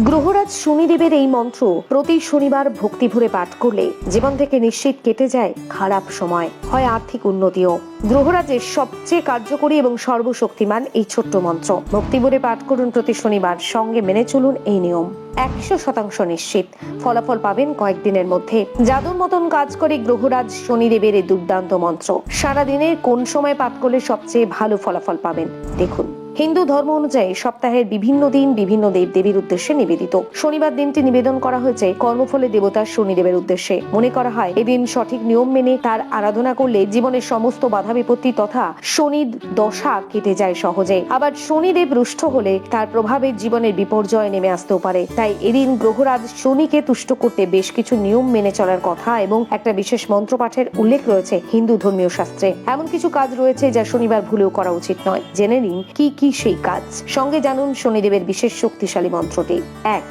গ্রহরাজ শনিদেবের এই মন্ত্র প্রতি শনিবার ভক্তি ভরে পাঠ করলে জীবন থেকে নিশ্চিত কেটে যায় খারাপ সময়, হয় আর্থিক উন্নতিও। গ্রহরাজের সবচেয়ে কার্যকরী এবং সর্বশক্তিমান এই ছোট্ট মন্ত্র ভক্তি ভরে পাঠ করুন প্রতি শনিবার, সঙ্গে মেনে চলুন এই নিয়ম। 100% নিশ্চিত ফলাফল পাবেন কয়েকদিনের মধ্যে। জাদুর মতন কাজ করে গ্রহরাজ শনিদেবের এই দুর্দান্ত মন্ত্র। সারাদিনের কোন সময় পাঠ করলে সবচেয়ে ভালো ফলাফল পাবেন দেখুন। হিন্দু ধর্ম অনুযায়ী সপ্তাহের বিভিন্ন দিন বিভিন্ন দেবদেবীর উদ্দেশ্যে নিবেদিত। শনিবার দিনটি নিবেদন করা হয়েছে কর্মফলের দেবতা শনিদেবের উদ্দেশ্যে। মনে করা হয় এদিন সঠিক নিয়ম মেনে তার আরাধনা করলে জীবনের সমস্ত বাধা বিপত্তি তথা শনি দশা কেটে যায় সহজে। আবার শনিদেব রুষ্ট হলে তার প্রভাবে জীবনের বিপর্যয় নেমে আসতেও পারে। তাই এদিন গ্রহরাজ শনিকে তুষ্ট করতে বেশ কিছু নিয়ম মেনে চলার কথা এবং একটা বিশেষ মন্ত্র পাঠের উল্লেখ রয়েছে হিন্দু ধর্মীয় শাস্ত্রে। এমন কিছু কাজ রয়েছে যা শনিবার ভুলেও করা উচিত নয়। জেনে নিন কি কি সেই কাজ। সঙ্গে জানুন শনিদেবের বিশেষ শক্তিশালী মন্ত্রটি। 1.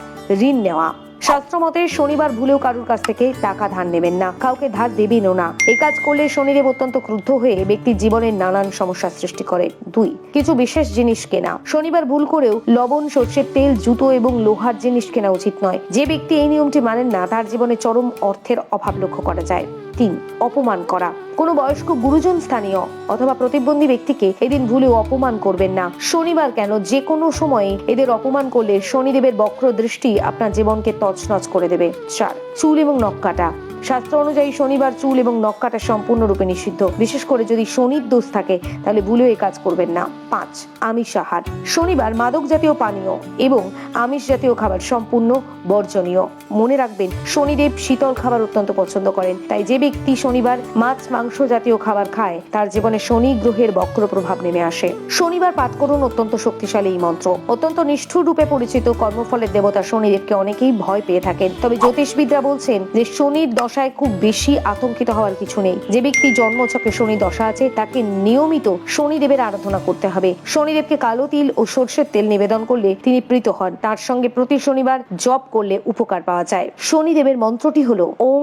ঋণ নেওয়া। শাস্ত্র মতে শনিবার ভুলেও কারুর কাছ থেকে টাকা ধার নেবেন না, কাউকে ধার দেবেনও না। এই কাজ করলে শনিদেব অত্যন্ত ক্রুদ্ধ হয়ে ব্যক্তির জীবনের নানান সমস্যার সৃষ্টি করে। 2. কিছু বিশেষ জিনিস কেনা। শনিবার ভুল করেও লবণ, সর্ষের তেল, জুতো এবং লোহার জিনিস কেনা উচিত নয়। যে ব্যক্তি এই নিয়মটি মানেন না তার জীবনে চরম অর্থের অভাব লক্ষ্য করা যায়। 3. অপমান করা। কোনো বয়স্ক গুরুজন, স্থানীয় অথবা প্রতিবন্ধী ব্যক্তিকে এদিন ভুলেও অপমান করবেন না। শনিবার কেন, যে কোনো সময়ে এদের অপমান করলে শনিদেবের বক্র দৃষ্টি আপনার জীবনকে তছনছ করে দেবে। 4. চুল এবং নখ কাটা। শাস্ত্র অনুযায়ী শনিবার চুল এবং নখ কাটা সম্পূর্ণরূপে নিষিদ্ধ। বিশেষ করে যদি শনির দোষ থাকে তাহলে ভুলেও এই কাজ করবেন না। 5. আমিষ আহার। শনিবার মাদক জাতীয় পানীয় এবং আমিষ জাতীয় খাবার সম্পূর্ণ বর্জনীয়। মনে রাখবেন শনিদেব শীতল খাবার অত্যন্ত পছন্দ করেন। তাই যে ব্যক্তি শনিবার মাছ মাংস জাতীয় খাবার খায় তার জীবনে শনি গ্রহের বক্র প্রভাব নেমে আসে। শনিবার পাঠ করুন অত্যন্ত শক্তিশালী এই মন্ত্র। অত্যন্ত নিষ্ঠুর রূপে পরিচিত কর্মফলের দেবতা শনিদেবকে অনেকেই ভয় পেয়ে থাকেন। তবে জ্যোতিষবিদরা বলছেন যে শনির দশায় খুব বেশি আতঙ্কিত হওয়ার কিছু নেই। যে ব্যক্তি জন্মছকে শনি দশা আছে তাকে নিয়মিত শনিদেবের আরাধনা করতে হবে। শনিদেবকে কালো তিল ও সর্ষের তেল নিবেদন করলে তিনি প্রীত হন। তার সঙ্গে প্রতি শনিবার জপ করলে উপকার পাওয়া যায়। শনিদেবের মন্ত্রটি হলো ওং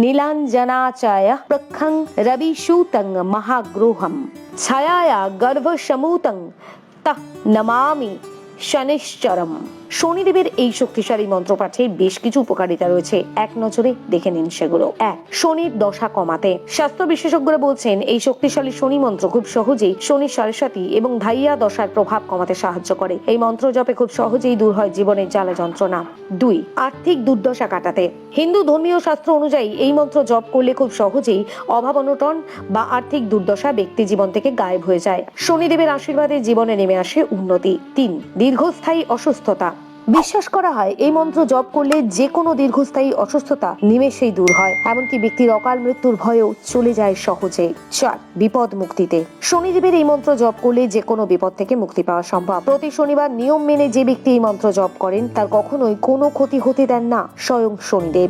নীলাঞ্জনাচায় প্রখ্যাং রবিসূতং মহাগ্রহম ছায়ায়া গর্ভসমূতং তঃ নমামি শনিশ্চরম। শনিদেবের এই শক্তিশালী মন্ত্র পাঠে বেশ কিছু উপকারিতা রয়েছে, এক নজরে দেখে নিন সেগুলো। 1. শনির দশা কমাতে। শাস্ত্র বিশেষজ্ঞরা বলছেন এই শক্তিশালী শনি মন্ত্র খুব সহজেই শনি সরস্বতী এবং ধাইয়া দশার প্রভাব কমাতে সাহায্য করে। এই মন্ত্র জপে খুব সহজেই দূর হয় জীবনের জ্বালা যন্ত্রণা। 2. আর্থিক দুর্দশা কাটাতে। হিন্দু ধর্মীয় শাস্ত্র অনুযায়ী এই মন্ত্র জপ করলে খুব সহজেই অভাব অনটন বা আর্থিক দুর্দশা ব্যক্তি জীবন থেকে গায়েব হয়ে যায়। শনিদেবের আশীর্বাদে জীবনে নেমে আসে উন্নতি। 3. দীর্ঘস্থায়ী অসুস্থতা। বিশ্বাস করা হয় এই মন্ত্র জপ করলে যে কোনো দীর্ঘস্থায়ী অসুস্থতা নিমেষেই দূর হয়, এমনকি ব্যক্তির অকাল মৃত্যুর ভয়ও চলে যায় সহজে। 4. বিপদ মুক্তিতে। শনিদেবের এই মন্ত্র জপ করলে যে কোনো বিপদ থেকে মুক্তি পাওয়া সম্ভব। প্রতি শনিবার নিয়ম মেনে যে ব্যক্তি এই মন্ত্র জপ করেন তার কখনোই কোনো ক্ষতি হতে দেন না স্বয়ং শনিদেব।